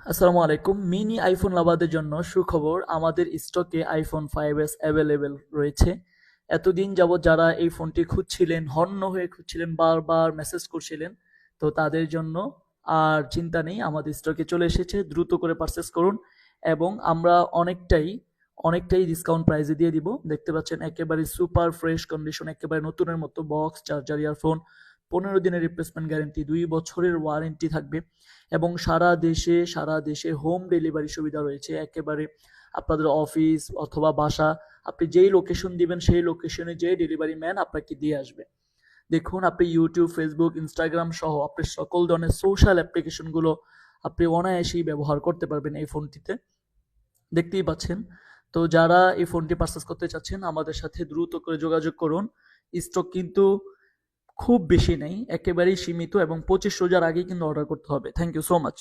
আসসালামু আলাইকুম। Mini iPhone লাভারদের জন্য সুখবর, আমাদের স্টকে আইফোন 5s অ্যাভেলেবেল রয়েছে। এতদিন যাবৎ যারা এই ফোনটি খুঁজছিলেন, হন্য হয়ে খুঁজছিলেন, বারবার মেসেজ করছিলেন, তো তাদের জন্য আর চিন্তা নেই, আমাদের স্টকে চলে এসেছে। দ্রুত করে পারচেস করুন এবং আমরা অনেকটাই ডিসকাউন্ট প্রাইসে দিয়ে দিব। দেখতে পাচ্ছেন একেবারে সুপার ফ্রেশ কন্ডিশন, একেবারে নতুনের মতো বক্স, চার্জার, ইয়ারফোন, 15 দিনের রিপ্লেসমেন্ট গ্যারেন্টি, 2 বছরের ওয়ারেন্টি থাকবে এবং সারা দেশে হোম ডেলিভারি সুবিধা রয়েছে। একেবারে আপনাদের অফিস অথবা বাসা, আপনি যেই লোকেশন দিবেন সেই লোকেশনে যে ডেলিভারি ম্যান আপনাকে দিয়ে আসবে। দেখুন, আপনি ইউটিউব, ফেসবুক, ইনস্টাগ্রাম সহ আপনি সকল ধরনের সোশ্যাল অ্যাপ্লিকেশনগুলো আপনি অনায়াসেই ব্যবহার করতে পারবেন এই ফোনটিতে। দেখতেই পাচ্ছেন। তো যারা এই ফোনটি পারচেস করতে চাচ্ছেন আমাদের সাথে দ্রুত করে যোগাযোগ করুন। স্টক কিন্তু খুব বেশি নেই, একেবারেই সীমিত এবং 25 রোজার আগেই কিন্তু অর্ডার করতে হবে। Thank you so much.